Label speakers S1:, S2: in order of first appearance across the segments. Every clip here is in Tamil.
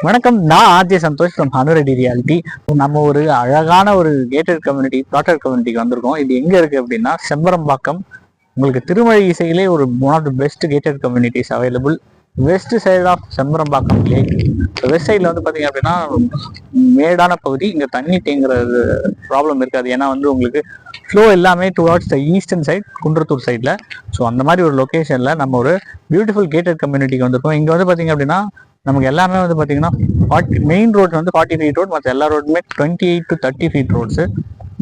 S1: வணக்கம், நான் RJ Santhosh from Hanu Reddy reality. நம்ம ஒரு அழகான ஒரு கேட்டட் கம்யூனிட்டி, பிளாட்டட் கம்யூனிட்டிக்கு வந்திருக்கோம். இது எங்க இருக்கு அப்படின்னா செம்பரம்பாக்கம். உங்களுக்கு திருமழை இசையிலே ஒரு one of the best gated communities available. West side of Chembarambakkam lake. West சைடில் வந்து பார்த்தீங்க அப்படின்னா மேடான பகுதி, இங்கே தண்ணி தேங்குறது ப்ராப்ளம் இருக்காது. ஏன்னா வந்து உங்களுக்கு ஃப்ளோ எல்லாமே towards the eastern side, Kundrathur சைடில். ஸோ அந்த மாதிரி ஒரு லொக்கேஷனில் நம்ம ஒரு பியூட்டிஃபுல் கேட்டட் கம்யூனிட்டிக்கு வந்திருக்கோம். இங்கே வந்து பார்த்தீங்க அப்படின்னா நமக்கு எல்லாமே வந்து பார்த்தீங்கன்னா மெயின் ரோட் வந்து 40 ஃபீட் ரோட், மற்ற எல்லா ரோடுமே 28 to 30 ஃபீட் ரோட்ஸு.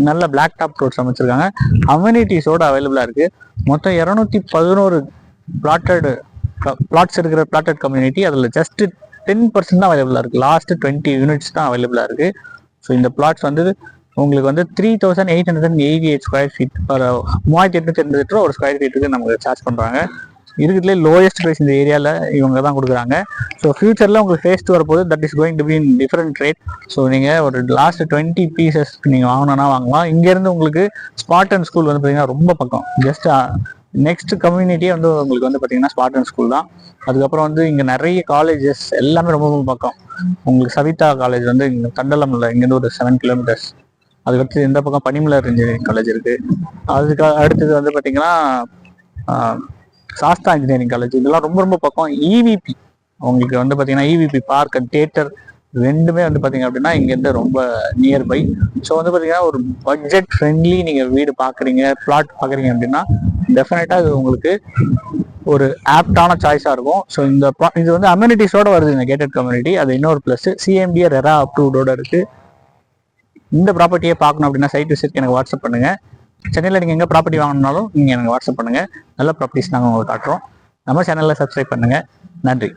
S1: நல்ல பிளாக் டாப் ரோட்ஸ் அமைச்சிருக்காங்க. அம்யூனிட்டிஸோட அவைலபிளாக இருக்குது. மொத்தம் 211 பிளாட்ஸ் இருக்கிற பிளாட்டட் கம்யூனிட்டி. அதில் ஜஸ்ட் 10% தான் அவைலபிளாக இருக்குது. லாஸ்ட் 20 யூனிட்ஸ் தான் அவைலபிளாக இருக்குது. ஸோ இந்த பிளாட்ஸ் வந்து உங்களுக்கு வந்து 3888 ஸ்கொயர் ஃபீட், 3880 ஒரு ஸ்கொயர் ஃபீட்டுக்கு நமக்கு சார்ஜ் பண்ணுறாங்க. இருக்கிறதுலே லோயஸ்ட் ப்ரைஸ் இந்த ஏரியாவில் இவங்க தான் கொடுக்குறாங்க. ஸோ ஃபியூச்சரில் உங்களுக்கு ஃபேஸ் 2 வரப்போது, that is going to be in different rate. So நீங்கள் ஒரு லாஸ்ட் 20 பீசஸ் நீங்கள் வாங்கணும்னா வாங்கலாம். இங்கேருந்து உங்களுக்கு ஸ்பார்டன் ஸ்கூல் வந்து பார்த்தீங்கன்னா ரொம்ப பக்கம். ஜஸ்ட் நெக்ஸ்ட் கம்யூனிட்டியே வந்து உங்களுக்கு வந்து பார்த்தீங்கன்னா ஸ்பார்டன் ஸ்கூல் தான். அதுக்கப்புறம் வந்து இங்கே நிறைய காலேஜஸ் எல்லாமே ரொம்ப ரொம்ப பக்கம். உங்களுக்கு சவிதா காலேஜ் வந்து இங்கே தண்டலமில், இங்கேருந்து ஒரு 7 கிலோமீட்டர்ஸ். அதுக்கடுத்து இந்த பக்கம் பனிமலர் இன்ஜினியரிங் காலேஜ் இருக்குது. அதுக்கு அடுத்தது வந்து பார்த்தீங்கன்னா சாஸ்தா இன்ஜினியரிங் காலேஜ். இதெல்லாம் ரொம்ப ரொம்ப பக்கம். இவிபி உங்களுக்கு வந்து பார்த்தீங்கன்னா இவிபி பார்க் அண்ட் தியேட்டர் ரெண்டுமே வந்து பார்த்தீங்க அப்படின்னா இங்கேருந்து ரொம்ப நியர்பை. ஸோ வந்து பார்த்தீங்கன்னா ஒரு பட்ஜெட் ஃப்ரெண்ட்லி நீங்கள் வீடு பார்க்குறீங்க, பிளாட் பார்க்குறீங்க அப்படின்னா டெஃபினட்டாக இது உங்களுக்கு ஒரு ஆப்டான சாய்ஸாக இருக்கும். ஸோ இது வந்து அம்யூனிட்டிஸோட வருது இந்த கேட்டட் கம்யூனிட்டி. அது இன்னொரு ப்ளஸ். சிஎம்டிஏ ரெரா அப்ரூவ்டோட இருக்குது. இந்த ப்ராப்பர்ட்டியை பார்க்கணும் அப்படின்னா சைட் விசிட் எனக்கு வாட்ஸ்அப் பண்ணுங்கள். சென்னையில் நீங்கள் எங்கே ப்ராப்பர்ட்டி வாங்கணும்னாலும் நீங்கள் எனக்கு வாட்ஸ்அப் பண்ணுங்கள். நல்ல ப்ராப்பர்ட்டிஸ் நாங்கள் உங்களுக்கு காட்டுறோம். நம்ம சேனலில் சப்ஸ்கிரைப் பண்ணுங்கள். நன்றி.